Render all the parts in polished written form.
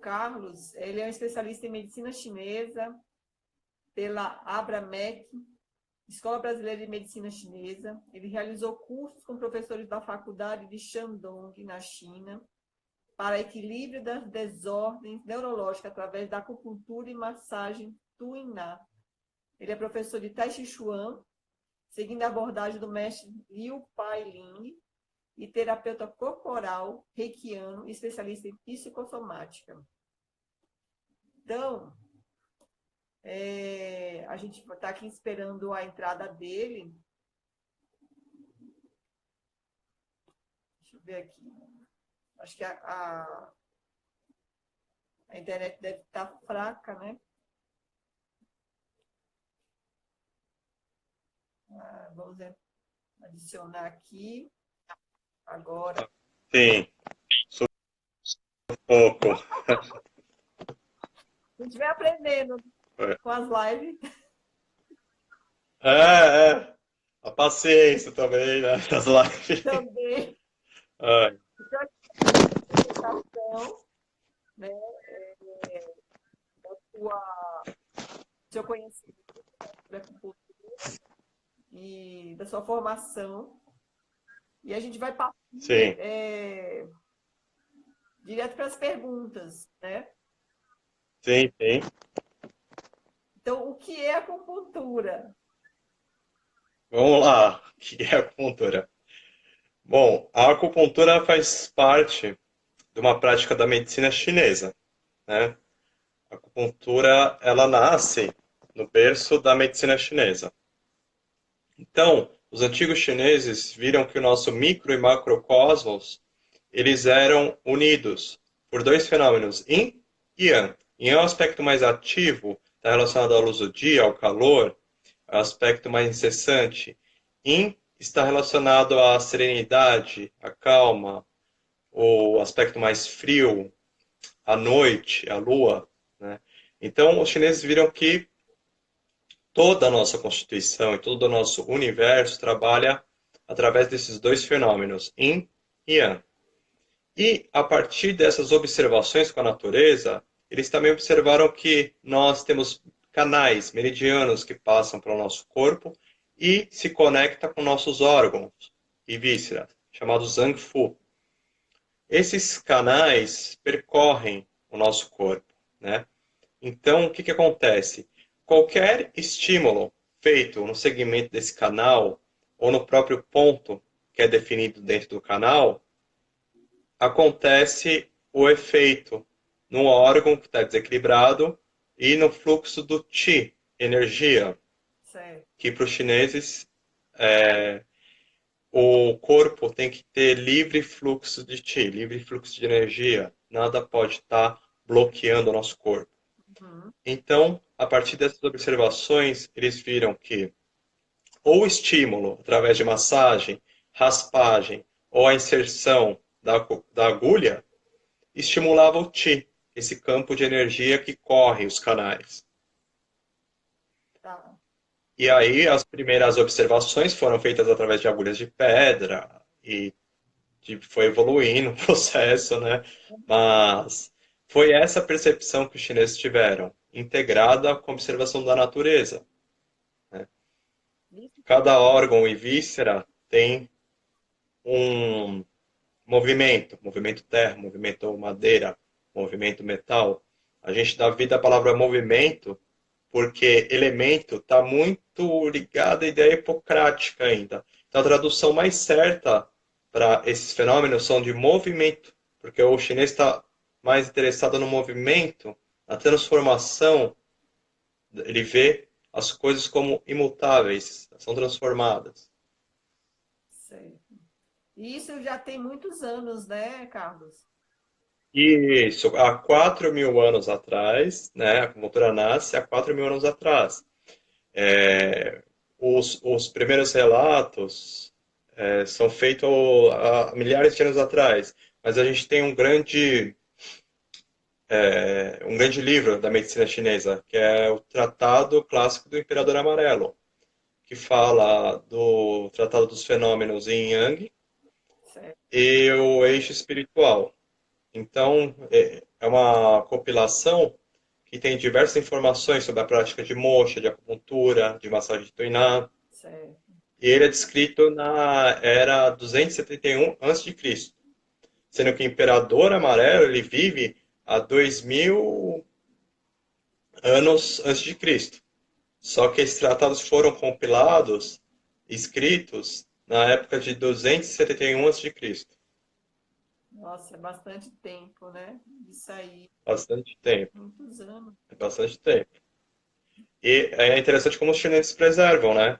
Carlos, ele é um especialista em medicina chinesa pela Abramec, Escola Brasileira de Medicina Chinesa. Ele realizou cursos com professores da Faculdade de Shandong, na China, para equilíbrio das desordens neurológicas através da acupuntura e massagem Tuiná. Ele é professor de Tai Chi Chuan, seguindo a abordagem do mestre Liu Pai Ling, e terapeuta corporal reikiano, especialista em psicossomática. Então, a gente está aqui esperando a entrada dele. Deixa eu ver aqui. Acho que a internet deve estar fraca, né? Vamos adicionar aqui. Agora. Sim. Um pouco. A gente vai aprendendo com as lives. A paciência também, né? Das lives. Também. Ai. Então, a apresentação, né, seu conhecimento da acupuntura e da sua formação. E a gente vai partir direto para as perguntas, né? Sim. Então, o que é acupuntura? Vamos lá. O que é acupuntura? Bom, a acupuntura faz parte de uma prática da medicina chinesa, né? A acupuntura, ela nasce no berço da medicina chinesa. Então, os antigos chineses viram que o nosso micro e macrocosmos, eles eram unidos por dois fenômenos, yin e yang. Yin é um aspecto mais ativo, está relacionado à luz do dia, ao calor, é um aspecto mais incessante. Yin está relacionado à serenidade, à calma, o aspecto mais frio, à noite, à lua, né? Então, os chineses viram que toda a nossa Constituição e todo o nosso universo trabalha através desses dois fenômenos, Yin e Yang. E, a partir dessas observações com a natureza, eles também observaram que nós temos canais meridianos que passam pelo nosso corpo e se conecta com nossos órgãos e vísceras, chamados Zangfu. Esses canais percorrem o nosso corpo, né? Então, o que acontece? Qualquer estímulo feito no segmento desse canal ou no próprio ponto que é definido dentro do canal, acontece o efeito no órgão que está desequilibrado e no fluxo do Qi, energia, Certo. que para os chineses o corpo tem que ter livre fluxo de Qi, livre fluxo de energia. Nada pode estar bloqueando o nosso corpo. Uhum. Então, a partir dessas observações, eles viram que ou o estímulo, através de massagem, raspagem ou a inserção da agulha, estimulava o Qi, esse campo de energia que corre os canais. Tá. E aí as primeiras observações foram feitas através de agulhas de pedra e foi evoluindo o processo, né? Mas foi essa percepção que os chineses tiveram, integrada com a observação da natureza. Né? Cada órgão e víscera tem um movimento terra, movimento madeira, movimento metal. A gente dá vida à palavra movimento porque elemento está muito ligado à ideia hipocrática ainda. Então a tradução mais certa para esses fenômenos são de movimento, porque o chinês está mais interessado no movimento, na transformação. Ele vê as coisas como imutáveis, são transformadas. Certo. E isso já tem muitos anos, né, Carlos? Isso, há 4.000 anos atrás, né, a acupuntura nasce há 4.000 anos atrás. Os primeiros relatos são feitos há milhares de anos atrás, mas a gente tem um grande livro da medicina chinesa, que é o Tratado Clássico do Imperador Amarelo, que fala do Tratado dos Fenômenos Yin Yang Certo. e o eixo espiritual. Então, é uma compilação que tem diversas informações sobre a prática de moxa, de acupuntura, de massagem de Tuiná. Certo. E ele é descrito na era 271 a.C., sendo que o Imperador Amarelo ele vive há 2000 anos antes de Cristo. Só que esses tratados foram compilados, escritos, na época de 271 a.C. Nossa, é bastante tempo, né? Isso aí, Bastante tempo, muitos anos. é bastante tempo. E é interessante como os chineses preservam, né?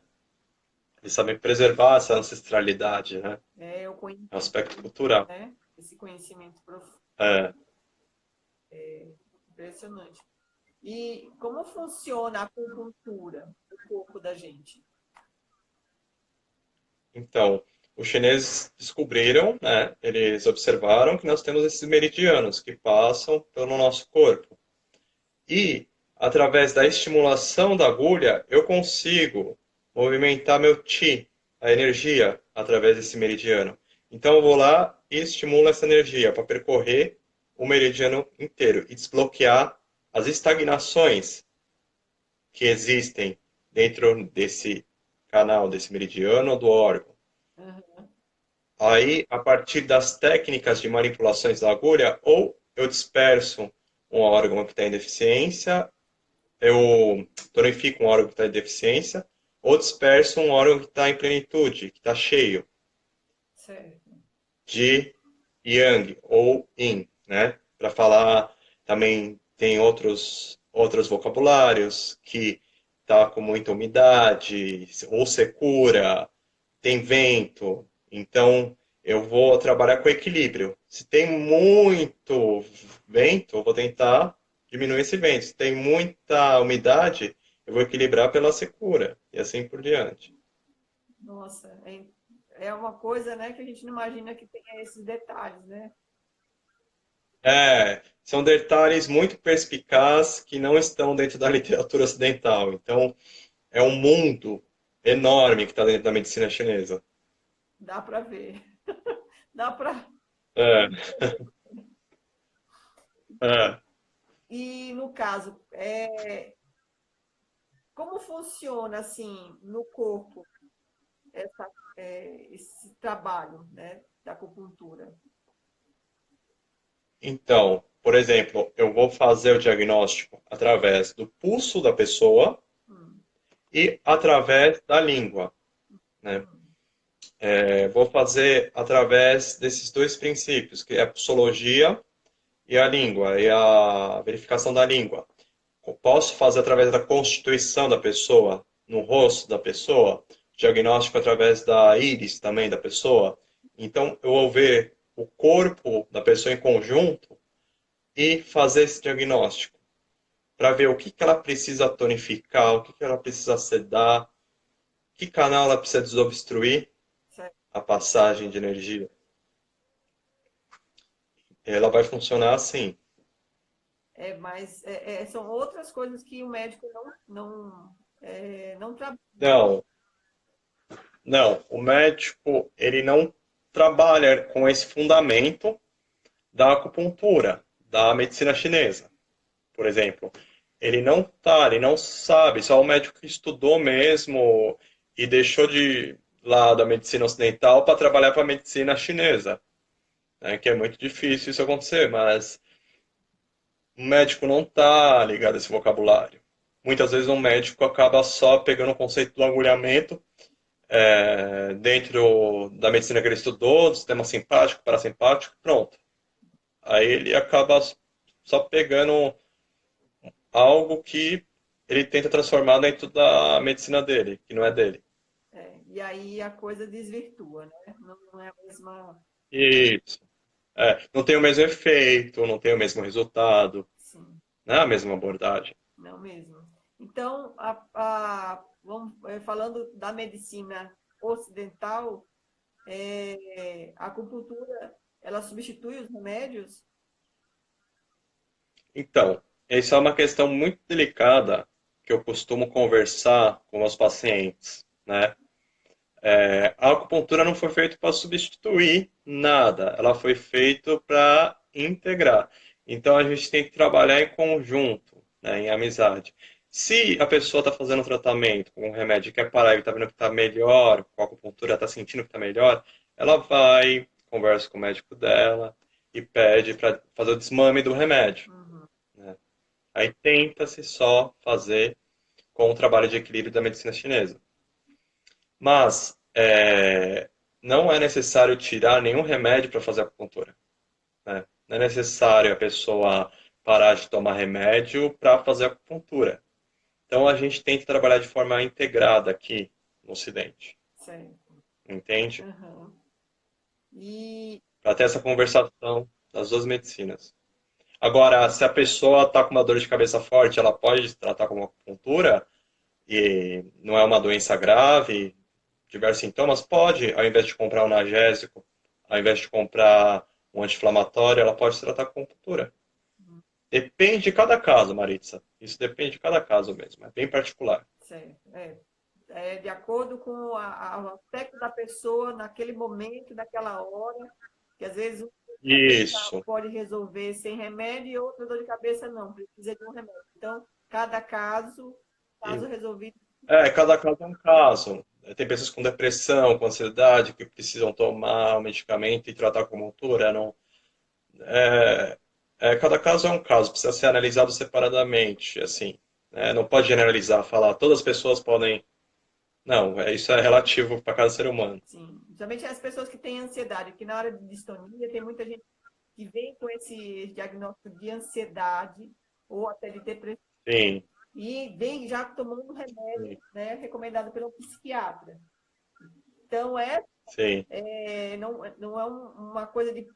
Eles sabem preservar essa ancestralidade, né? É o É um conhecimento, aspecto cultural. né? Esse conhecimento profundo, É. impressionante. E como funciona a acupuntura no corpo da gente? Então, os chineses descobriram, né? Eles observaram que nós temos esses meridianos que passam pelo nosso corpo. E, através da estimulação da agulha, eu consigo movimentar meu chi, a energia, através desse meridiano. Então, eu vou lá e estimulo essa energia para percorrer o meridiano inteiro e desbloquear as estagnações que existem dentro desse canal, desse meridiano ou do órgão. Aham. Aí, a partir das técnicas de manipulações da agulha, ou eu disperso um órgão que está em deficiência, eu tonifico um órgão que está em deficiência, ou disperso um órgão que está em plenitude, que está cheio Certo. de yang ou yin, né? Para falar, também tem outros vocabulários que tá com muita umidade ou secura, tem vento. Então, eu vou trabalhar com equilíbrio. Se tem muito vento, eu vou tentar diminuir esse vento. Se tem muita umidade, eu vou equilibrar pela secura e assim por diante. Nossa, é uma coisa, né, que a gente não imagina que tenha esses detalhes, né? É, são detalhes muito perspicazes que não estão dentro da literatura ocidental. Então, é um mundo enorme que está dentro da medicina chinesa. Dá para ver. Dá para. É, é. E no caso, como funciona assim no corpo esse trabalho, né, da acupuntura? Então, por exemplo, eu vou fazer o diagnóstico através do pulso da pessoa Hum, e através da língua, né? hum, Vou fazer através desses dois princípios, que é a psicologia e a língua, e a verificação da língua. Eu posso fazer através da constituição da pessoa, no rosto da pessoa, diagnóstico através da íris também da pessoa. Então, eu vou ver o corpo da pessoa em conjunto e fazer esse diagnóstico, para ver o que, que ela precisa tonificar, o que, que ela precisa sedar, que canal ela precisa desobstruir certo. a passagem de energia. Ela vai funcionar assim. Mas são outras coisas que o médico não trabalha. Não, não. O médico ele não trabalha com esse fundamento da acupuntura, da medicina chinesa, por exemplo. Ele não sabe, só o médico que estudou mesmo e deixou de lado a medicina ocidental para trabalhar para a medicina chinesa, né, que é muito difícil isso acontecer, mas o médico não está ligado a esse vocabulário. Muitas vezes um médico acaba só pegando o conceito do agulhamento dentro da medicina que ele estudou, do sistema simpático, parasimpático, pronto. Aí ele acaba só pegando algo que ele tenta transformar dentro da medicina dele, que não é dele. E aí a coisa desvirtua, né? Não é a mesma. Isso. Não tem o mesmo efeito, não tem o mesmo resultado, Sim, não é a mesma abordagem. não mesmo. Então, falando da medicina ocidental, a acupuntura, ela substitui os remédios? Então, essa é uma questão muito delicada que eu costumo conversar com os pacientes, né? A acupuntura não foi feita para substituir nada, ela foi feita para integrar. Então a gente tem que trabalhar em conjunto, né, em amizade. Se a pessoa está fazendo um tratamento com um remédio e quer parar e está vendo que está melhor, com a acupuntura está sentindo que está melhor, ela vai, conversa com o médico dela e pede para fazer o desmame do remédio, Uhum. né? Aí tenta-se só fazer com o trabalho de equilíbrio da medicina chinesa. Mas não é necessário tirar nenhum remédio para fazer acupuntura, né? Não é necessário a pessoa parar de tomar remédio para fazer acupuntura. Então a gente tenta trabalhar de forma integrada aqui no Ocidente, Certo. entende? Uhum. E Para ter essa conversação das duas medicinas. Agora, se a pessoa está com uma dor de cabeça forte, ela pode tratar com uma acupuntura e não é uma doença grave, diversos sintomas, pode, ao invés de comprar um analgésico, ao invés de comprar um anti-inflamatório, ela pode se tratar com acupuntura. Depende de cada caso, Maritza. Isso depende de cada caso mesmo, é bem particular. certo. É de acordo com o aspecto da pessoa naquele momento, naquela hora, que às vezes uma dor de cabeça Isso, pode resolver sem remédio e outra dor de cabeça não, precisa de um remédio. Então, cada caso, caso resolvido. Cada caso é um caso. Tem pessoas com depressão, com ansiedade, que precisam tomar o medicamento e tratar com montura. Não, é, cada caso é um caso, precisa ser analisado separadamente, assim. Né? Não pode generalizar, falar todas as pessoas podem. Não, isso é relativo para cada ser humano. Sim, principalmente as pessoas que têm ansiedade, porque na hora de distonia tem muita gente que vem com esse diagnóstico de ansiedade ou até de depressão Sim, e vem já tomando remédio, sim, né, recomendado pelo psiquiatra. Então, sim. não é uma coisa de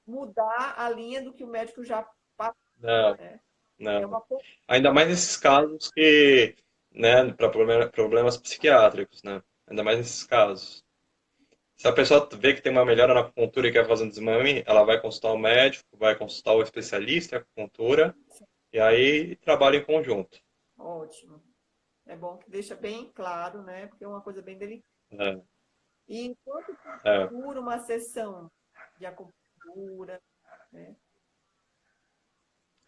mudar a linha do que o médico já passou, Não, né? É não. uma coisa. Ainda mais nesses casos que, né, para problemas psiquiátricos, né? Ainda mais nesses casos. Se a pessoa vê que tem uma melhora na acupuntura e quer fazer um desmame, ela vai consultar o médico, vai consultar o especialista em acupuntura e aí trabalha em conjunto. Ótimo. É bom que deixa bem claro, né? Porque é uma coisa bem delicada. É, E quanto tempo é. dura uma sessão de acupuntura, né?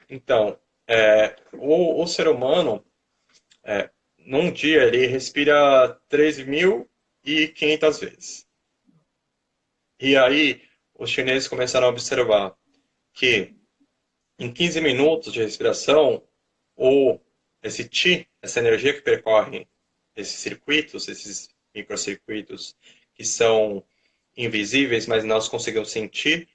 Então, o ser humano, num dia, ele respira 3.500 vezes. E aí, os chineses começaram a observar que em 15 minutos de respiração, ou esse Qi, essa energia que percorre esses circuitos, esses microcircuitos que são invisíveis, mas nós conseguimos sentir,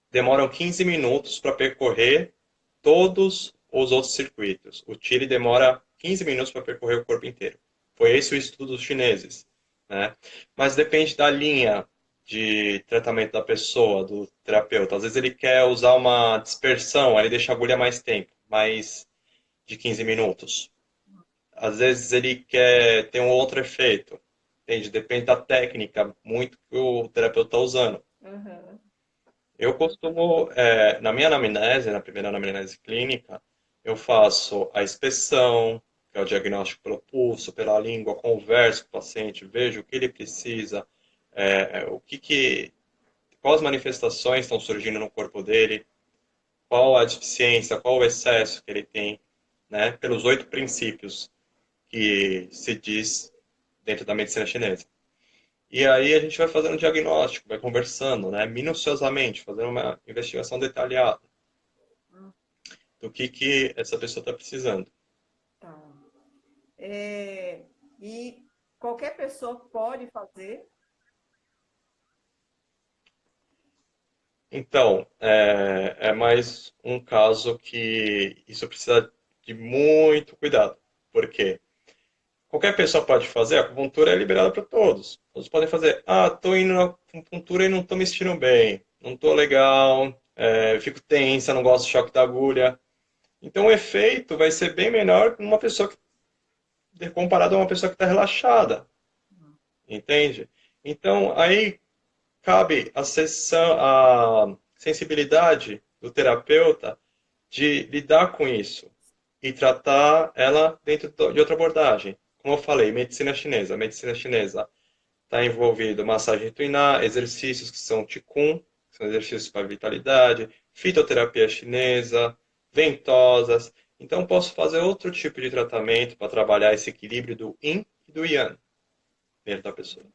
demoram 15 minutos para percorrer todos os outros circuitos. O Qi demora 15 minutos para percorrer o corpo inteiro. Foi esse o estudo dos chineses, né? Mas depende da linha de tratamento da pessoa, do terapeuta. Às vezes ele quer usar uma dispersão, aí ele deixa a agulha mais tempo, mais de 15 minutos. Às vezes ele quer ter um outro efeito, entende? Depende da técnica muito que o terapeuta está usando. Uhum. Eu costumo, na minha anamnese, na primeira anamnese clínica, eu faço a inspeção, que é o diagnóstico pelo pulso, pela língua, converso com o paciente, vejo o que ele precisa, quais manifestações estão surgindo no corpo dele, qual a deficiência, qual o excesso que ele tem, né, pelos 8 princípios que se diz dentro da medicina chinesa. E aí a gente vai fazendo um diagnóstico, vai conversando, né, minuciosamente, fazendo uma investigação detalhada do que essa pessoa está precisando. Tá. E qualquer pessoa pode fazer. Então, é mais um caso que isso precisa de muito cuidado. Por quê? Qualquer pessoa pode fazer, a acupuntura é liberada para todos. Todos podem fazer. Ah, estou indo na acupuntura e não estou me sentindo bem, não estou legal, fico tensa, não gosto do choque da agulha. Então o efeito vai ser bem menor numa pessoa comparado a uma pessoa que está relaxada, entende? Então aí cabe a sensibilidade do terapeuta de lidar com isso e tratar ela dentro de outra abordagem. Como eu falei, medicina chinesa. A medicina chinesa está envolvido massagem tuiná, exercícios que são Qigong, que são exercícios para vitalidade, fitoterapia chinesa, ventosas. Então, posso fazer outro tipo de tratamento para trabalhar esse equilíbrio do yin e do yang dentro da pessoa.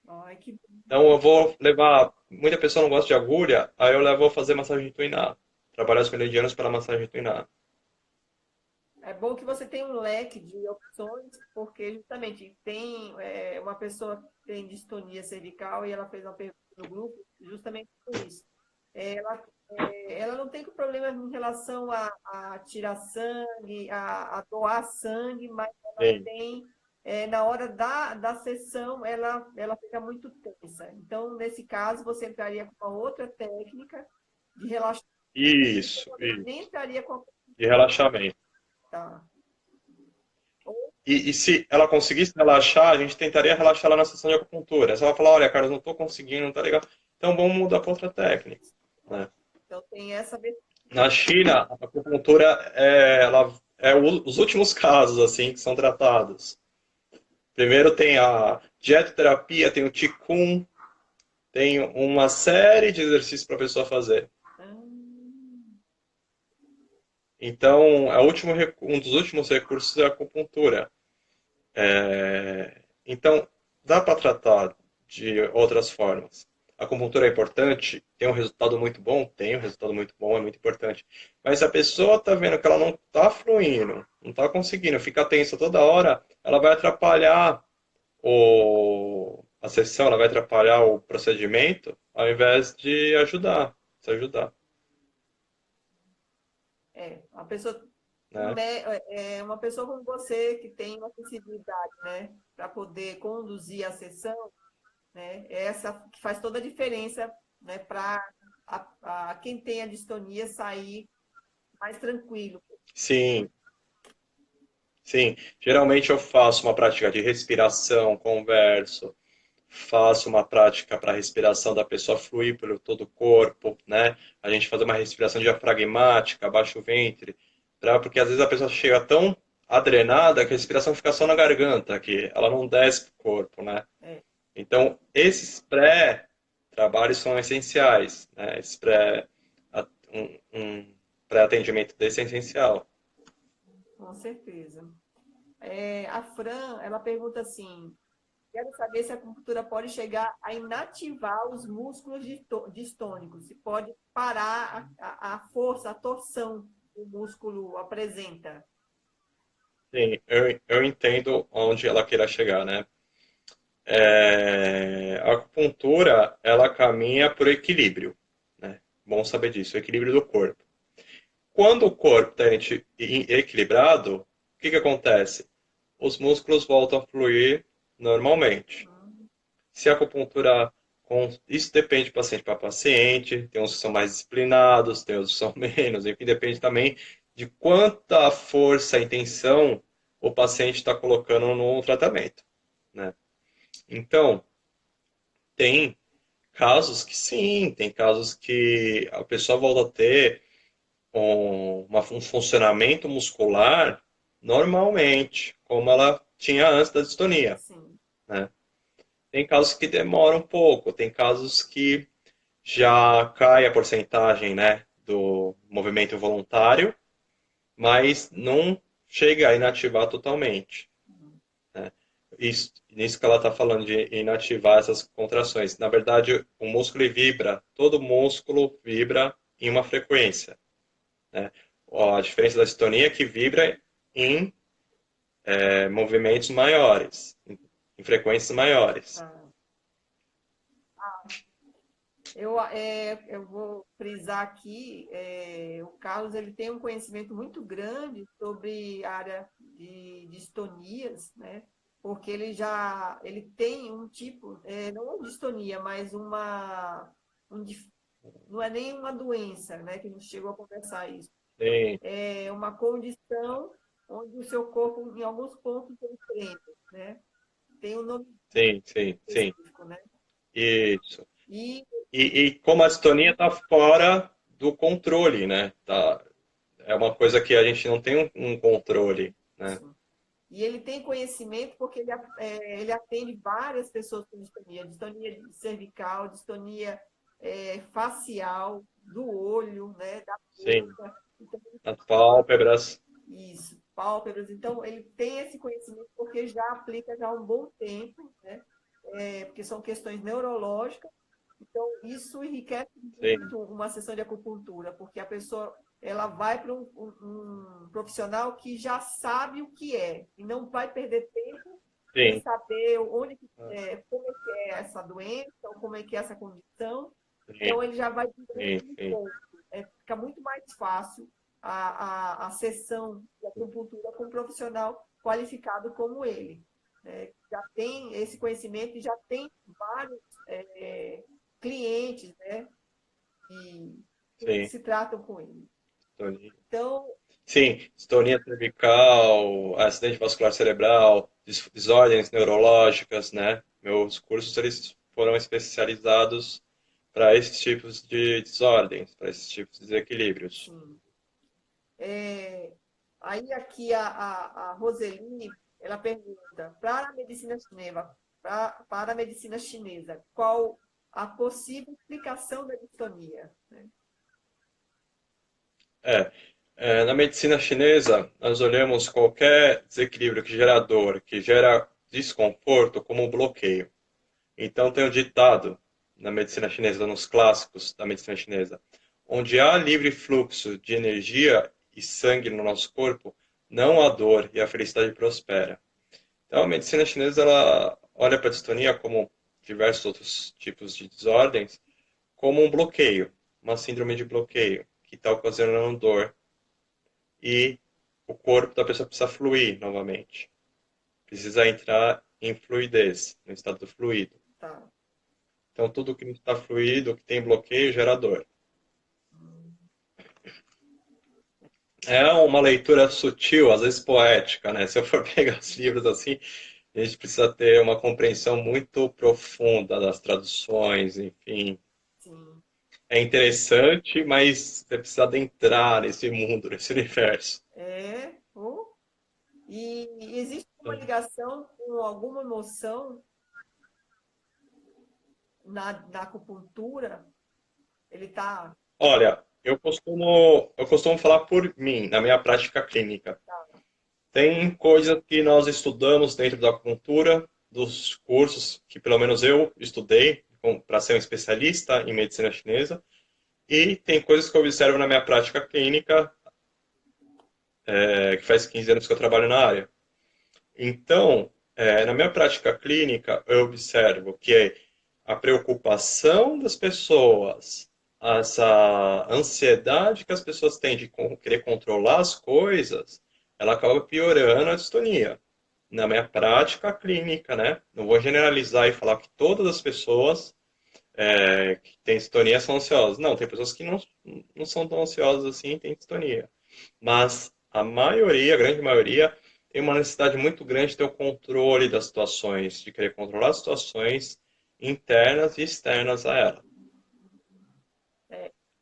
Ai, que Então, eu vou levar. Muita pessoa não gosta de agulha, aí eu levo a fazer massagem tuiná. Trabalhar os meridianos para massagem tuiná. É bom que você tem um leque de opções, porque justamente tem uma pessoa que tem distonia cervical e ela fez uma pergunta no grupo justamente por isso. Ela, ela não tem problema em relação a tirar sangue, a doar sangue, mas ela Sim. tem, na hora da sessão, ela fica muito tensa. Então, nesse caso, você entraria com uma outra técnica de relaxamento, Isso, nem isso. entraria com a... De relaxamento. Tá. E se ela conseguisse relaxar, a gente tentaria relaxar ela na sessão de acupuntura. Se ela falar, olha, Carlos, não estou conseguindo, não tá legal, então vamos mudar para outra técnica. Né? Então tem essa Na China, a acupuntura ela os últimos casos assim que são tratados. Primeiro tem a dietoterapia, tem o Qigong, tem uma série de exercícios para a pessoa fazer. Então, um dos últimos recursos é a acupuntura. Então, dá para tratar de outras formas. A acupuntura é importante, tem um resultado muito bom, tem um resultado muito bom, é muito importante. Mas se a pessoa está vendo que ela não está fluindo, não está conseguindo, fica tensa toda hora, ela vai atrapalhar a sessão, ela vai atrapalhar o procedimento, ao invés de ajudar, se ajudar, a pessoa né? uma pessoa como você que tem uma sensibilidade, né, para poder conduzir a sessão, né, é essa que faz toda a diferença, né, para quem tem a distonia sair mais tranquilo. Sim, sim. Geralmente eu faço uma prática de respiração, converso, faço uma prática para a respiração da pessoa fluir pelo todo o corpo, né? A gente faz uma respiração diafragmática, abaixa o ventre, porque às vezes a pessoa chega tão adrenada que a respiração fica só na garganta, que ela não desce para o corpo, né? É, Então, esses pré-trabalhos são essenciais, né? Um pré-atendimento desse é essencial. com certeza. A Fran, ela pergunta assim: quero saber se a acupuntura pode chegar a inativar os músculos distônicos, se pode parar a força, a torção que o músculo apresenta. Sim, eu entendo onde ela queira chegar, né? A acupuntura, ela caminha por equilíbrio, né? Bom saber disso, o equilíbrio do corpo. Quando o corpo está equilibrado, o que que acontece? Os músculos voltam a fluir normalmente. Se a acupuntura, isso depende de paciente para paciente, tem uns que são mais disciplinados, tem outros que são menos, enfim, depende também de quanta força e intenção o paciente está colocando no tratamento, né? Então, tem casos que sim, tem casos que a pessoa volta a ter um funcionamento muscular normalmente, como ela tinha antes da distonia, Sim. né? Tem casos que demoram um pouco, tem casos que já cai a porcentagem, né, do movimento voluntário, mas não chega a inativar totalmente, né? Nisso que ela está falando de inativar essas contrações. Na verdade, o músculo vibra, todo músculo vibra em uma frequência, né? A diferença da distonia é que vibra em movimentos maiores, em frequências maiores. Ah. Eu vou frisar aqui, o Carlos ele tem um conhecimento muito grande sobre a área de distonias, né? Porque ele tem um tipo, não uma distonia, mas não é nem uma doença, né? Que a gente chegou a conversar isso. Sim, É uma condição onde o seu corpo, em alguns pontos, ele treme, né? Tem um nome sim, sim, sim. específico, né? Isso. E E como a distonia está fora do controle, né? É uma coisa que a gente não tem um controle, né? isso. E ele tem conhecimento porque ele atende várias pessoas com distonia cervical, distonia facial, do olho, né, da sim. boca. Então, As pálpebras. isso, pálpebras. Então, ele tem esse conhecimento porque já aplica já há um bom tempo, né? Porque são questões neurológicas. Então, isso enriquece Sim, muito uma sessão de acupuntura, porque a pessoa ela vai para um profissional que já sabe o que é e não vai perder tempo em sim, saber onde, como é que é essa doença, ou como é que é essa condição. sim, Então, ele já vai direto sim, no sim, ponto. Fica muito mais fácil a sessão de acupuntura com um profissional qualificado como ele, né? Já tem esse conhecimento e já tem vários clientes, né? Que sim. se tratam com ele. Sintonia. Então, Sim, distonia cervical, acidente vascular cerebral, desordens neurológicas, né? Meus cursos eles foram especializados para esses tipos de desordens, para esses tipos de desequilíbrios. sim. É, aí aqui a Roseli, ela pergunta, para a medicina chinesa, para a medicina chinesa, qual a possível explicação da distonia? Né? É, na medicina chinesa, nós olhamos qualquer desequilíbrio que gera dor, que gera desconforto, como um bloqueio. Então, tem um ditado na medicina chinesa, nos clássicos da medicina chinesa: onde há livre fluxo de energia e sangue no nosso corpo, não há dor e a felicidade prospera. Então, a medicina chinesa ela olha para a distonia, como diversos outros tipos de desordens, como um bloqueio, uma síndrome de bloqueio, que está ocasionando dor e o corpo da pessoa precisa fluir novamente. Precisa entrar em fluidez, no estado do fluido. Tá. Então, tudo que não está fluido, que tem bloqueio, gera dor. É uma leitura sutil, às vezes poética, né? Se eu for pegar os livros assim, a gente precisa ter uma compreensão muito profunda das traduções, enfim. Sim. É interessante, mas você precisa adentrar nesse mundo, nesse universo. Oh. E existe uma ligação com alguma emoção na acupuntura? Ele está. Olha, eu costumo falar por mim, na minha prática clínica. Tem coisas que nós estudamos dentro da acupuntura, dos cursos que pelo menos eu estudei para ser um especialista em medicina chinesa, e tem coisas que eu observo na minha prática clínica, que faz 15 anos que eu trabalho na área. Então, na minha prática clínica, eu observo que a preocupação das pessoas, essa ansiedade que as pessoas têm de querer controlar as coisas, ela acaba piorando a distonia. Na minha prática clínica, né? Não vou generalizar e falar que todas as pessoas que têm distonia são ansiosas. Não, tem pessoas que não são tão ansiosas assim e têm distonia. Mas a maioria, a grande maioria, tem uma necessidade muito grande de ter o controle das situações, de querer controlar as situações internas e externas a ela.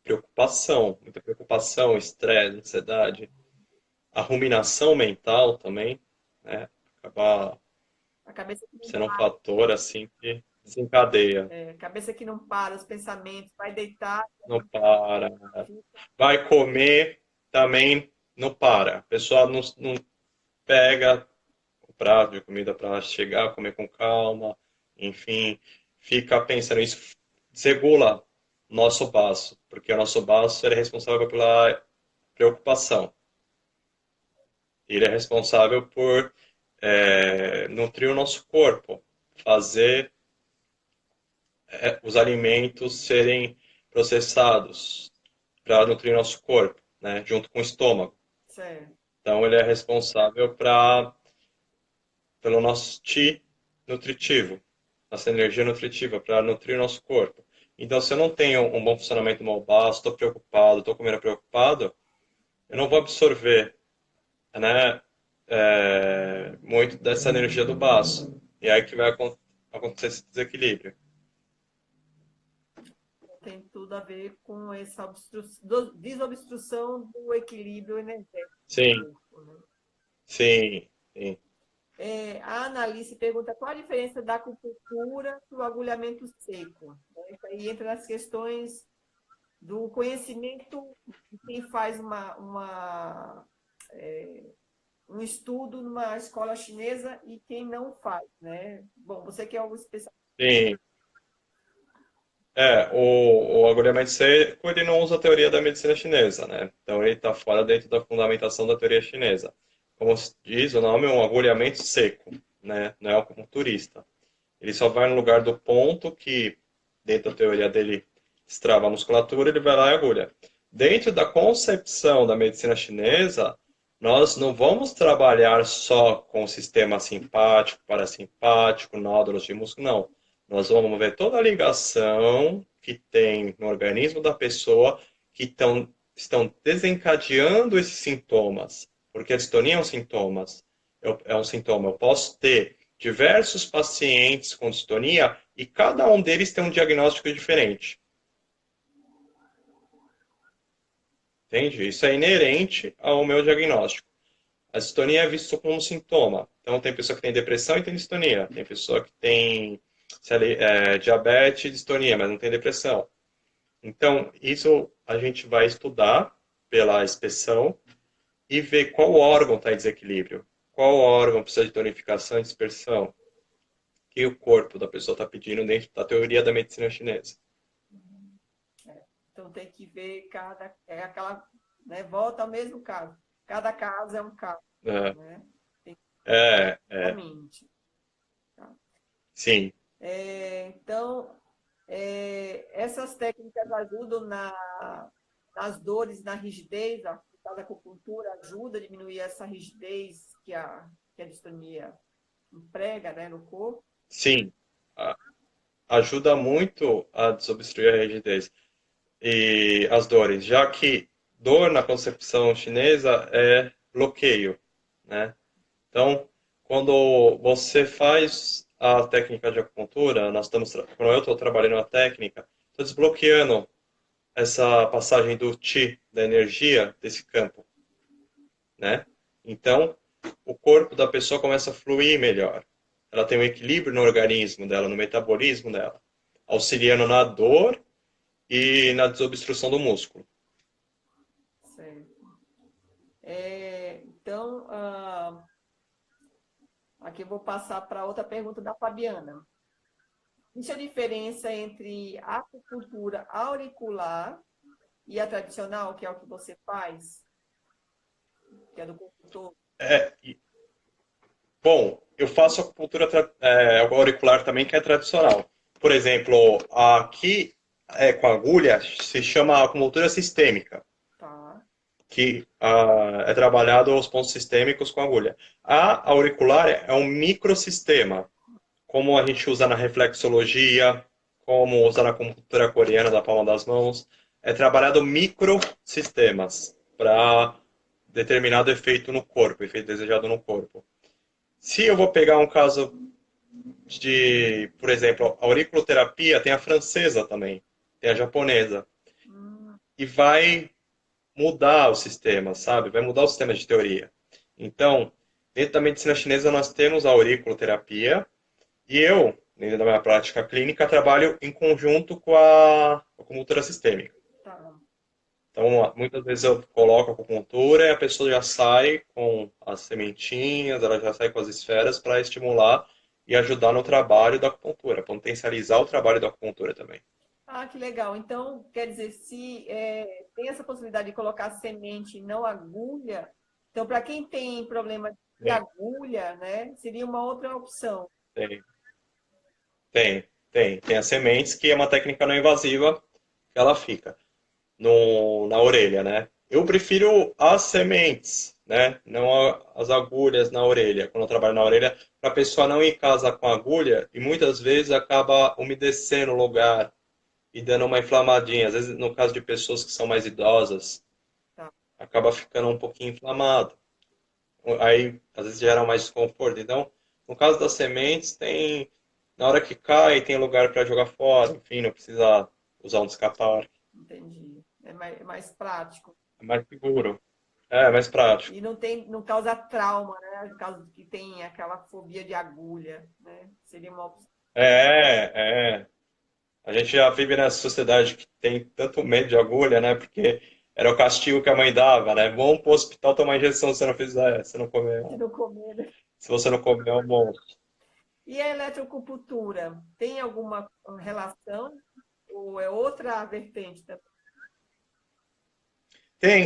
Preocupação, muita preocupação, estresse, ansiedade, a ruminação mental também, né? Acaba A cabeça que não sendo um para, fator assim que desencadeia. cabeça que não para, os pensamentos, vai deitar, Não para. fica, Vai comer, também não para. A pessoa não pega o prato de comida para chegar, comer com calma, enfim, fica pensando isso, desregula nosso baço, porque o nosso baço ele é responsável pela preocupação. Ele é responsável por nutrir o nosso corpo, fazer os alimentos serem processados para nutrir nosso corpo, né, junto com o estômago. certo. Então ele é responsável pelo nosso chi nutritivo, nossa energia nutritiva para nutrir o nosso corpo. Então, se eu não tenho um bom funcionamento do meu baço, estou preocupado, estou comendo preocupado, eu não vou absorver, né, muito dessa energia do baço. E aí que vai acontecer esse desequilíbrio. Tem tudo a ver com essa desobstrução do equilíbrio energético do Sim, corpo, né? sim, sim. A Analice pergunta qual a diferença da acupuntura para o agulhamento seco. Né? Isso aí entra nas questões do conhecimento de quem faz um estudo numa escola chinesa e quem não faz, né? Bom, você que é o especialista. Sim. O agulhamento seco, ele não usa a teoria da medicina chinesa, né? Então ele está fora dentro da fundamentação da teoria chinesa. Como diz o nome, é um agulhamento seco, né? Não é acupunturista. Ele só vai no lugar do ponto que, dentro da teoria dele, destrava a musculatura, ele vai lá e agulha. Dentro da concepção da medicina chinesa, nós não vamos trabalhar só com o sistema simpático, parasimpático, nódulos de músculo, não. Nós vamos ver toda a ligação que tem no organismo da pessoa que estão desencadeando esses sintomas. Porque a distonia é um sintoma. Eu posso ter diversos pacientes com distonia e cada um deles tem um diagnóstico diferente. Entende? Isso é inerente ao meu diagnóstico. A distonia é vista como um sintoma. Então, tem pessoa que tem depressão e tem distonia. Tem pessoa que tem diabetes e distonia, mas não tem depressão. Então, isso a gente vai estudar pela inspeção e ver qual órgão está em desequilíbrio. Qual órgão precisa de tonificação e dispersão que o corpo da pessoa está pedindo dentro da teoria da medicina chinesa. Então tem que ver aquela, né, volta ao mesmo caso. Cada caso é um caso, né? Tem que É. mente. Tá? Sim. Então, essas técnicas ajudam nas dores, na rigidez, a acupuntura ajuda a diminuir essa rigidez que a distonia emprega, né, no corpo. Sim. Ajuda muito a desobstruir a rigidez e as dores, já que dor na concepção chinesa é bloqueio, né? Então, quando você faz a técnica de acupuntura, quando eu estou trabalhando a técnica, estou desbloqueando essa passagem do Qi, da energia desse campo, né? Então, o corpo da pessoa começa a fluir melhor. Ela tem um equilíbrio no organismo dela, no metabolismo dela, auxiliando na dor e na desobstrução do músculo. Certo. Então, aqui eu vou passar para outra pergunta da Fabiana. Existe a diferença entre a acupuntura auricular e a tradicional, que é o que você faz, que é do corpo todo? Bom, eu faço acupuntura auricular também, que é tradicional. Por exemplo, aqui com agulha se chama acupuntura sistêmica, Tá. que é trabalhado os pontos sistêmicos com agulha. A auricular é um microsistema, como a gente usa na reflexologia, como usa na acupuntura coreana da palma das mãos. É trabalhado microsistemas para determinado efeito no corpo, efeito desejado no corpo. Se eu vou pegar um caso de, por exemplo, a auriculoterapia, tem a francesa também, tem a japonesa. E vai mudar o sistema, sabe? Vai mudar o sistema de teoria. Então, dentro da medicina chinesa, nós temos a auriculoterapia e eu, dentro da minha prática clínica, trabalho em conjunto com a acupuntura sistêmica. Tá. Então, muitas vezes eu coloco a acupuntura e a pessoa já sai com as sementinhas, ela já sai com as esferas para estimular e ajudar no trabalho da acupuntura, potencializar o trabalho da acupuntura também. Ah, que legal. Então, quer dizer, se tem essa possibilidade de colocar semente e não agulha, então, para quem tem problema de Sim, agulha, né, seria uma outra opção. tem as sementes, que é uma técnica não invasiva, que ela fica na orelha, né? Eu prefiro as sementes, né? Não as agulhas na orelha. Quando eu trabalho na orelha, para a pessoa não ir casa com agulha e muitas vezes acaba umedecendo o lugar e dando uma inflamadinha. Às vezes, no caso de pessoas que são mais idosas, Tá. acaba ficando um pouquinho inflamado. Aí, às vezes, gera mais desconforto. Então, no caso das sementes, na hora que cai, tem lugar para jogar fora. Enfim, não precisa usar um descartável. Entendi. É mais prático. É mais seguro. É mais prático. E não causa trauma, né? No caso que tem aquela fobia de agulha, né? Seria uma opção. É. A gente já vive nessa sociedade que tem tanto medo de agulha, né? Porque era o castigo que a mãe dava, né? Vamos pro hospital tomar injeção se você não fizer, se não comer. Se não comer, né? Se você não comer, é um monstro. E a eletroacupuntura tem alguma relação ou é outra vertente também?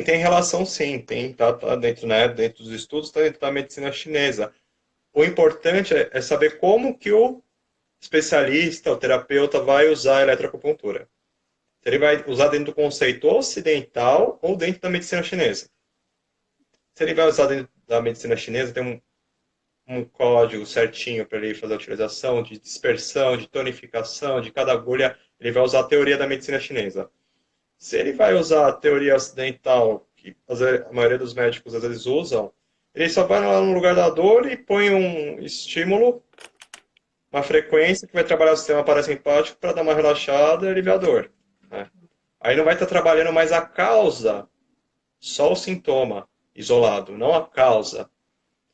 Tem relação sim, tá dentro, né? Dentro dos estudos, tá dentro da medicina chinesa. O importante é saber como que o especialista, o terapeuta, vai usar a eletroacupuntura. Se ele vai usar dentro do conceito ocidental ou dentro da medicina chinesa. Se ele vai usar dentro da medicina chinesa, tem um código certinho para ele fazer a utilização de dispersão, de tonificação de cada agulha. Ele vai usar a teoria da medicina chinesa. Se ele vai usar a teoria ocidental, que a maioria dos médicos às vezes usam, ele só vai lá no lugar da dor e põe um estímulo, uma frequência que vai trabalhar o sistema parasimpático para dar uma relaxada e aliviar a dor. Né? Aí não vai estar trabalhando mais a causa, só o sintoma isolado, não a causa.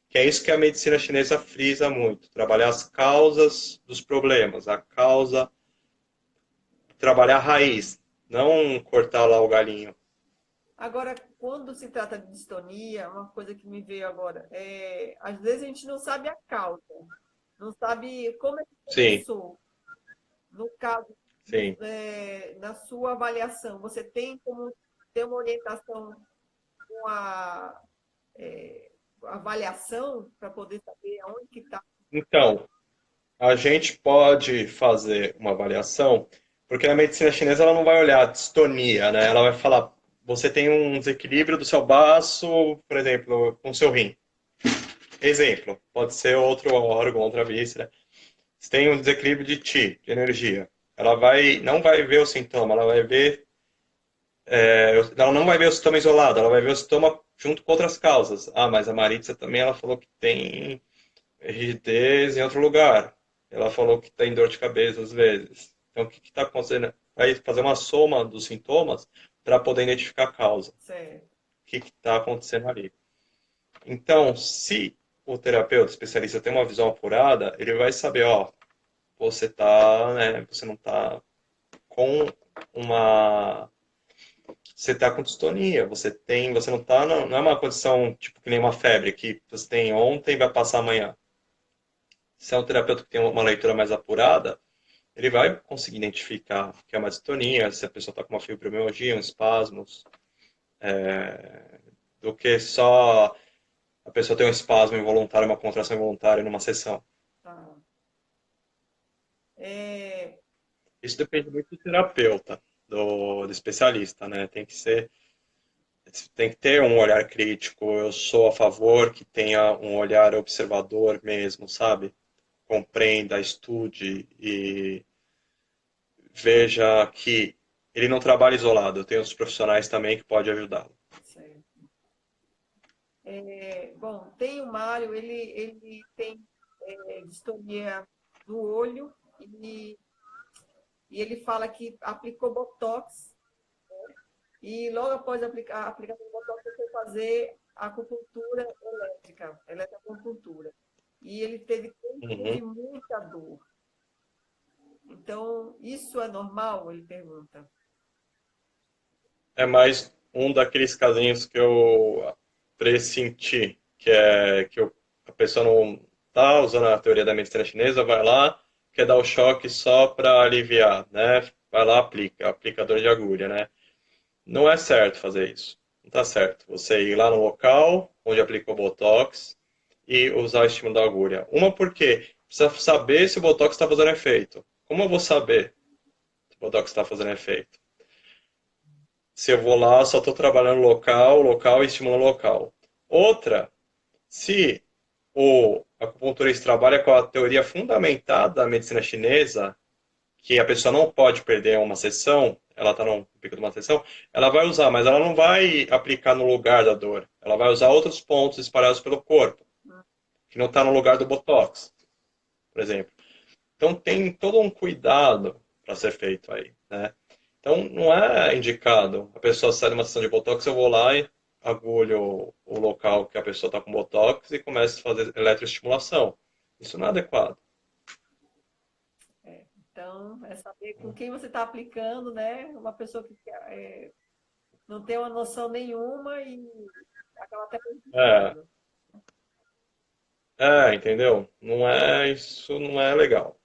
Que é isso que a medicina chinesa frisa muito, trabalhar as causas dos problemas, a causa, trabalhar a raiz, não cortar lá o galinho. Agora, quando se trata de distonia, uma coisa que me veio agora, às vezes a gente não sabe a causa, não sabe como é que Sim, começou. No caso, sim. na sua avaliação, você tem como ter uma orientação com a avaliação para poder saber aonde que está? Então, a gente pode fazer uma avaliação, porque na medicina chinesa ela não vai olhar a distonia, né? Ela vai falar, você tem um desequilíbrio do seu baço, por exemplo, com o seu rim. Exemplo, pode ser outro órgão, outra víscera. Você tem um desequilíbrio de Qi, de energia. Ela não vai ver o sintoma, ela não vai ver o sintoma isolado, ela vai ver o sintoma junto com outras causas. Ah, mas a Maritza também ela falou que tem rigidez em outro lugar. Ela falou que tem dor de cabeça às vezes. Então, o que está acontecendo? Vai fazer uma soma dos sintomas para poder identificar a causa. O Certo. que está acontecendo ali. Então, se o terapeuta especialista tem uma visão apurada, ele vai saber, ó, você não está com uma, você está com distonia, você não está, não é uma condição tipo que nem uma febre que você tem ontem e vai passar amanhã. Se é um terapeuta que tem uma leitura mais apurada, ele vai conseguir identificar que é uma distonia, se a pessoa está com uma fibromialgia, um espasmos, do que só a pessoa ter um espasmo involuntário, uma contração involuntária numa sessão. Tá. É, Isso depende muito do terapeuta, do especialista, né? Tem que ter um olhar crítico. Eu sou a favor que tenha um olhar observador mesmo, sabe? Compreenda, estude e veja que ele não trabalha isolado. Tem os profissionais também que podem ajudá-lo. certo. Bom, tem o Mário, ele tem distonia do olho e ele fala que aplicou Botox e logo após a aplicação do Botox ele foi fazer acupuntura elétrica, eletroacupuntura. E ele teve Uhum. muita dor. Então, isso é normal? Ele pergunta. É mais um daqueles casinhos que eu pressenti, a pessoa não está usando a teoria da medicina chinesa, vai lá, quer dar o choque só para aliviar, né? Vai lá, aplicador de agulha, né? Não é certo fazer isso. Não está certo. Você ir lá no local onde aplicou o Botox e usar o estímulo da agulha. Uma porque precisa saber se o Botox está fazendo efeito. Como eu vou saber se o Botox está fazendo efeito? Se eu vou lá, só estou trabalhando local e estimulando local. Outra, se o acupunturista trabalha com a teoria fundamentada da medicina chinesa, que a pessoa não pode perder uma sessão, ela está no pico de uma sessão, ela vai usar, mas ela não vai aplicar no lugar da dor. Ela vai usar outros pontos espalhados pelo corpo, que não está no lugar do Botox, por exemplo. Então tem todo um cuidado para ser feito aí, né? Então não é indicado. A pessoa sai de uma sessão de Botox, eu vou lá e agulho o local que a pessoa está com Botox e começo a fazer eletroestimulação. Isso não é adequado. Então, Então, é saber com quem você está aplicando, né? Uma pessoa que não tem uma noção nenhuma e acaba até É, prejudicando. entendeu? Não é, isso não é legal.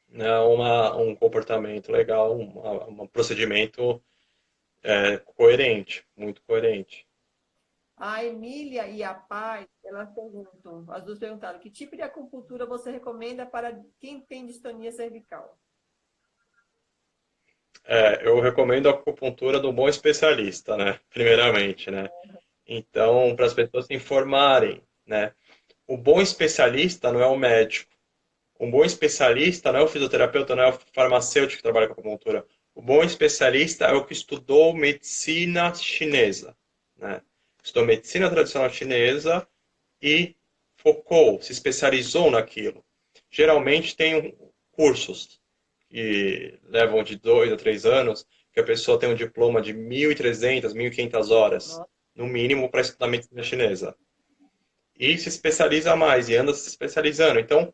Não é um comportamento legal, um procedimento coerente, muito coerente. A Emília e a Paz, elas perguntam, as duas perguntaram, que tipo de acupuntura você recomenda para quem tem distonia cervical? Eu recomendo a acupuntura do bom especialista, né? Primeiramente, né? Então, para as pessoas se informarem, né? O bom especialista não é o médico. Um bom especialista não é o fisioterapeuta, não é o farmacêutico que trabalha com acupuntura. O bom especialista é o que estudou medicina chinesa, né? Estudou medicina tradicional chinesa e focou, se especializou naquilo. Geralmente tem cursos que levam de 2 a 3 anos, que a pessoa tem um diploma de 1.300, 1.500 horas, Nossa, no mínimo, para estudar medicina chinesa. E se especializa mais, e anda se especializando. Então,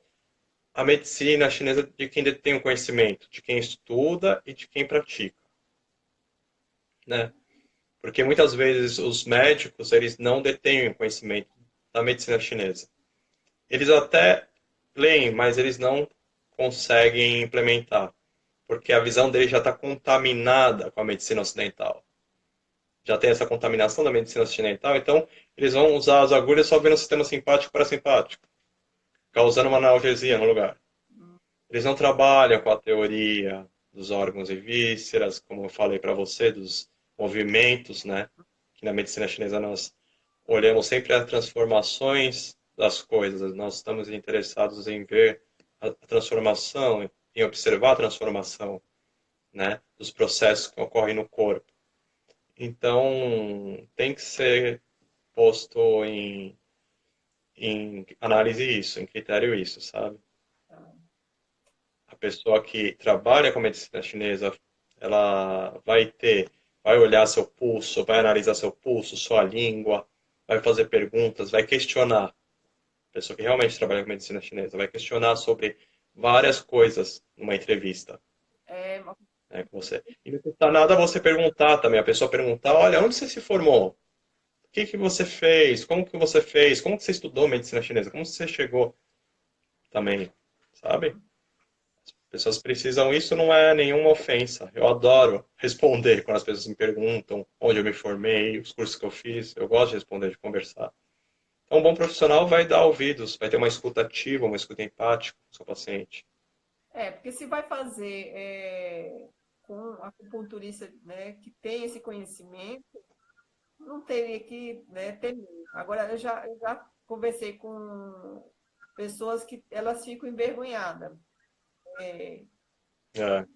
a medicina chinesa de quem detém o conhecimento, de quem estuda e de quem pratica, né? Porque muitas vezes os médicos, eles não detêm o conhecimento da medicina chinesa. Eles até leem, mas eles não conseguem implementar, porque a visão deles já está contaminada com a medicina ocidental. Já tem essa contaminação da medicina ocidental, então eles vão usar as agulhas só vendo o sistema simpático para simpático, causando uma analgesia no lugar. Eles não trabalham com a teoria dos órgãos e vísceras, como eu falei para você, dos movimentos, né? Que na medicina chinesa nós olhamos sempre as transformações das coisas, nós estamos interessados em ver a transformação, em observar a transformação, né? Dos processos que ocorrem no corpo. Então, tem que ser posto em análise isso, em critério isso, sabe? A pessoa que trabalha com a medicina chinesa, ela vai olhar seu pulso, vai analisar seu pulso, sua língua, vai fazer perguntas, vai questionar. A pessoa que realmente trabalha com medicina chinesa vai questionar sobre várias coisas numa entrevista, é, né, com você. E não custa nada você perguntar também, a pessoa perguntar, olha, onde você se formou? O que que você fez? Como que você fez? Como que você estudou medicina chinesa? Como você chegou também, sabe? Pessoas precisam, isso não é nenhuma ofensa. Eu adoro responder quando as pessoas me perguntam onde eu me formei, os cursos que eu fiz. Eu gosto de responder, de conversar. Então, um bom profissional vai dar ouvidos, vai ter uma escuta ativa, uma escuta empática com o seu paciente. porque se vai fazer com acupunturista, né, que tem esse conhecimento, não teria que, né, temer. Agora, eu já conversei com pessoas que elas ficam envergonhadas É,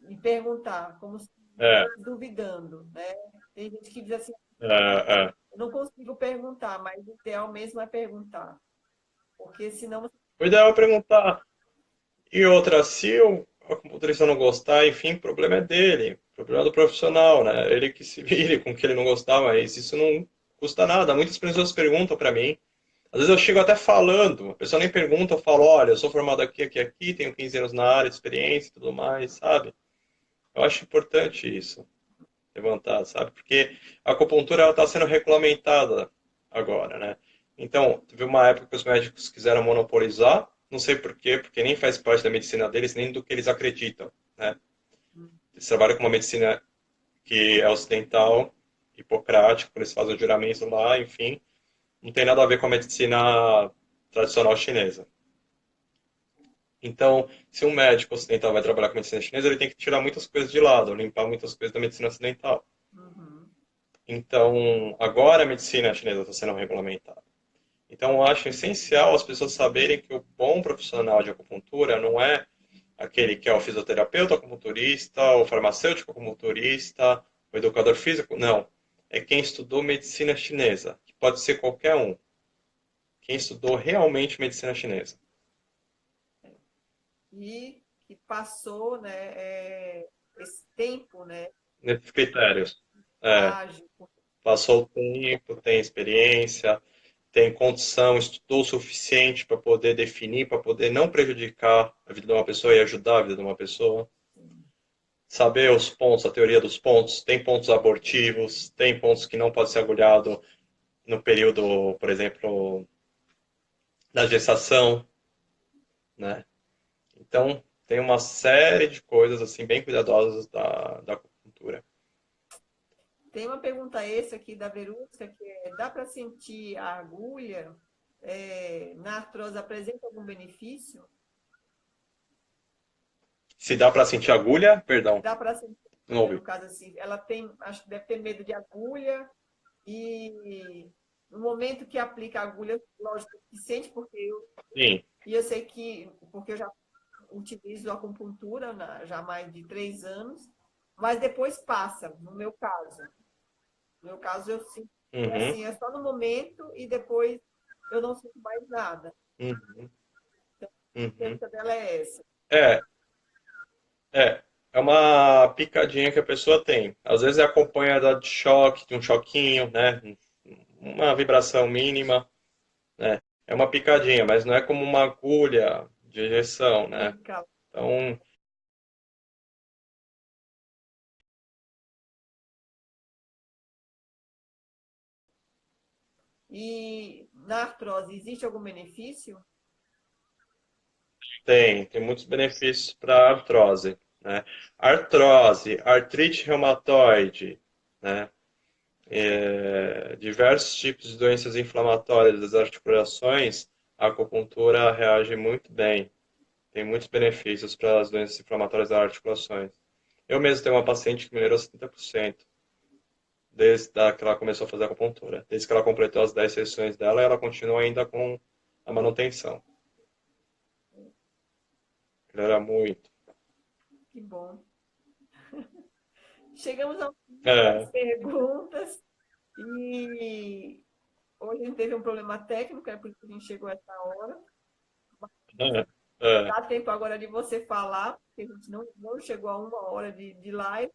em perguntar, como se é, duvidando, né? Tem gente que diz assim, é. eu não consigo perguntar, mas o ideal mesmo é perguntar, porque senão você... O ideal é perguntar. E outra, se o acupunturista não gostar, enfim, o problema é dele. O problema é do profissional, né? Ele que se vire com o que ele não gostar, mas isso não custa nada. Muitas pessoas perguntam para mim. Às vezes eu chego até falando, a pessoa nem pergunta, eu falo, olha, eu sou formado aqui, aqui, aqui, tenho 15 anos na área de experiência e tudo mais, sabe? Eu acho importante isso, levantar, sabe? Porque a acupuntura está sendo regulamentada agora, né? Então, teve uma época que os médicos quiseram monopolizar, não sei por quê, porque nem faz parte da medicina deles, nem do que eles acreditam, né? Eles trabalham com uma medicina que é ocidental, hipocrática, eles fazem o juramento lá, enfim, não tem nada a ver com a medicina tradicional chinesa. Então, se um médico ocidental vai trabalhar com medicina chinesa, ele tem que tirar muitas coisas de lado, limpar muitas coisas da medicina ocidental. Uhum. Então, agora a medicina chinesa está sendo regulamentada. Então, eu acho essencial as pessoas saberem que o bom profissional de acupuntura não é aquele que é o fisioterapeuta acupunturista, o farmacêutico acupunturista, o educador físico. Não. É quem estudou medicina chinesa, que pode ser qualquer um. Quem estudou realmente medicina chinesa. E que passou, né, esse tempo, né, Nesses critérios. É, ágil, passou o tempo, tem experiência. tem condição, estudou o suficiente para poder definir, para poder não prejudicar a vida de uma pessoa e ajudar a vida de uma pessoa. Saber os pontos, a teoria dos pontos. Tem pontos abortivos, tem pontos que não pode ser agulhado no período, por exemplo, da gestação, né? Então, tem uma série de coisas assim bem cuidadosas da acupuntura. Tem uma pergunta esse aqui da Verusca, que é, dá para sentir a agulha na artrose apresenta algum benefício? Se dá para sentir agulha, perdão, Dá para sentir, não ouvi. no caso assim, ela tem, acho que deve ter medo de agulha e no momento que aplica a agulha, lógico que sente, Sim. eu sei que, porque eu já utilizo acupuntura já há mais de 3 anos, mas depois passa, no meu caso. No meu caso, eu sinto que Uhum, assim, é só no momento e depois eu não sinto mais nada. uhum, A uhum. pergunta dela é essa. É, é. É uma picadinha que a pessoa tem. Às vezes é acompanhada de choque, de um choquinho, né? Uma vibração mínima, né? É uma picadinha, mas não é como uma agulha de injeção, né? Fica. Então, E na artrose, existe algum benefício? tem muitos benefícios para a artrose, né? Artrose, artrite reumatoide, né? Diversos tipos de doenças inflamatórias das articulações, a acupuntura reage muito bem. Tem muitos benefícios para as doenças inflamatórias das articulações. Eu mesmo tenho uma paciente que melhorou 70% desde que ela começou a fazer acupuntura. Desde que ela completou as 10 sessões dela, ela continua ainda com a manutenção. Melhora muito. Que bom. Chegamos ao fim das É, perguntas e hoje a gente teve um problema técnico, é por isso que a gente chegou a essa hora. é, é. Dá tempo agora de você falar, porque a gente não chegou a 1 hora de live.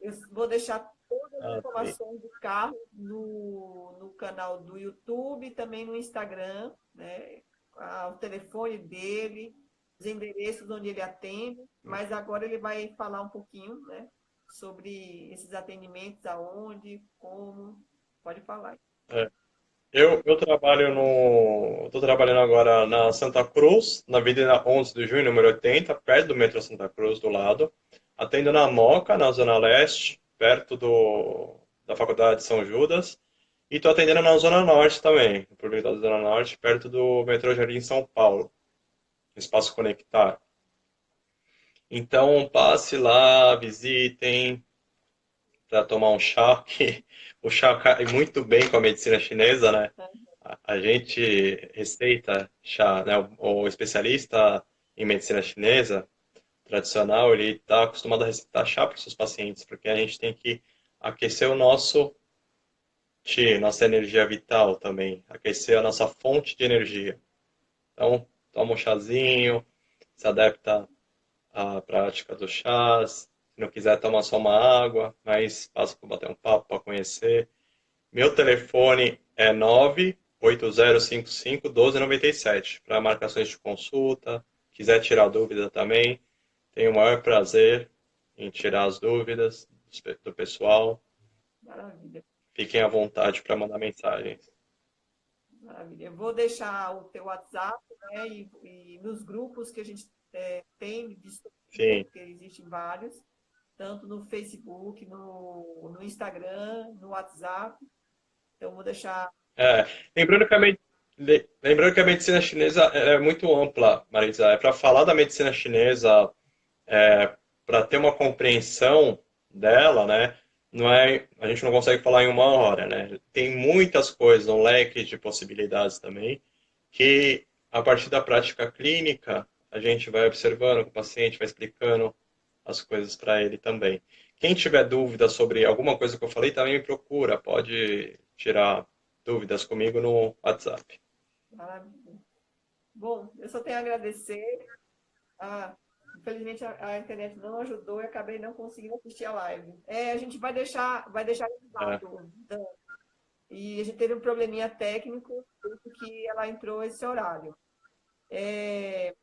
Eu vou deixar todas as Ah, sim. informações do carro no canal do YouTube e também no Instagram, né? O telefone dele, os endereços onde ele atende, mas agora ele vai falar um pouquinho, né, sobre esses atendimentos, aonde, como. Pode falar. É. Eu trabalho no. Estou trabalhando agora na Santa Cruz, na Avenida 11 de Junho, número 80, perto do metrô Santa Cruz, do lado. Atendo na Moca, na Zona Leste, perto da Faculdade de São Judas. E estou atendendo na Zona Norte também, no Progresso da Zona Norte, perto do metrô Jardim São Paulo, no Espaço Conectar. Então, passe lá, visitem, para tomar um chá, que o chá cai muito bem com a medicina chinesa, né? A gente receita chá, né? O especialista em medicina chinesa tradicional, ele está acostumado a receitar chá para os seus pacientes, porque a gente tem que aquecer o nosso chi, nossa energia vital também, aquecer a nossa fonte de energia. Então, toma um chazinho, se adapta à prática dos chás. Se não quiser, toma só uma água, mas passa para bater um papo, para conhecer. Meu telefone é 980551297 para marcações de consulta. Quiser tirar dúvida também, tenho o maior prazer em tirar as dúvidas do pessoal. Maravilha, Fiquem à vontade para mandar mensagens. maravilha. Eu vou deixar o teu WhatsApp, né, e nos grupos que a gente tem disponível, Sim. porque existem vários, tanto no Facebook, no Instagram, no WhatsApp. Então, vou deixar. É, lembrando que a, lembrando que a medicina chinesa é muito ampla, Marisa. É para falar da medicina chinesa, para ter uma compreensão dela, né? Não é, a gente não consegue falar em 1 hora, né? Tem muitas coisas, um leque de possibilidades também, que a partir da prática clínica a gente vai observando com o paciente, vai explicando as coisas para ele também. Quem tiver dúvida sobre alguma coisa que eu falei, também me procura, pode tirar dúvidas comigo no WhatsApp. Maravilha. Bom, eu só tenho a agradecer. Ah, infelizmente a internet não ajudou e acabei não conseguindo assistir a live. A gente vai deixar É, gravado, Dan. E a gente teve um probleminha técnico, porque ela entrou esse horário. É,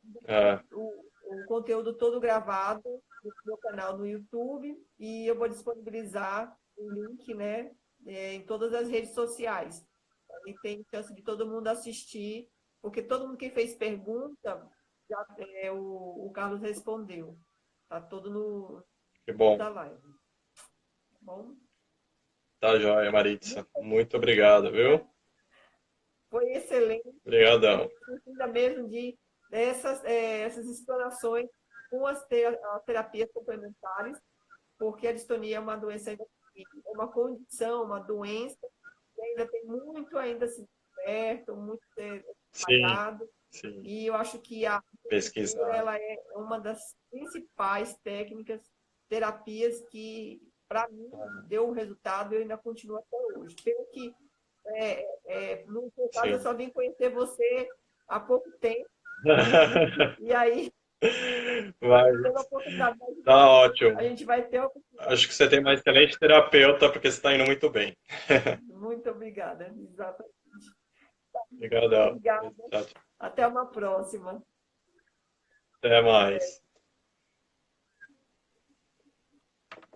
O conteúdo todo gravado no meu canal no YouTube e eu vou disponibilizar o link, né, em todas as redes sociais. E tem chance de todo mundo assistir, porque todo mundo que fez pergunta, já, o Carlos respondeu. Tá todo no que bom. da live. Tá bom? Tá joia, Maritza. Muito obrigado, viu? Foi excelente. Obrigadão. Precisa mesmo de essas explorações com as terapias complementares, porque a distonia é uma doença, é uma condição, uma doença, que ainda tem muito ainda a ser descoberto, muito a ser Sim, trabalhado, sim. e eu acho que a acupuntura, Pesquisar. ela é uma das principais técnicas, terapias que, para mim, deu um resultado e eu ainda continuo até hoje. Pelo que, no seu caso, eu Sim. só vim conhecer você há pouco tempo, e aí, pela Mas oportunidade, tá a ótimo. gente vai ter a oportunidade. Acho que você tem uma excelente terapeuta porque você está indo muito bem. Muito obrigada, exatamente. Obrigadão. Obrigada. Tchau, tchau. Até uma próxima. Até mais.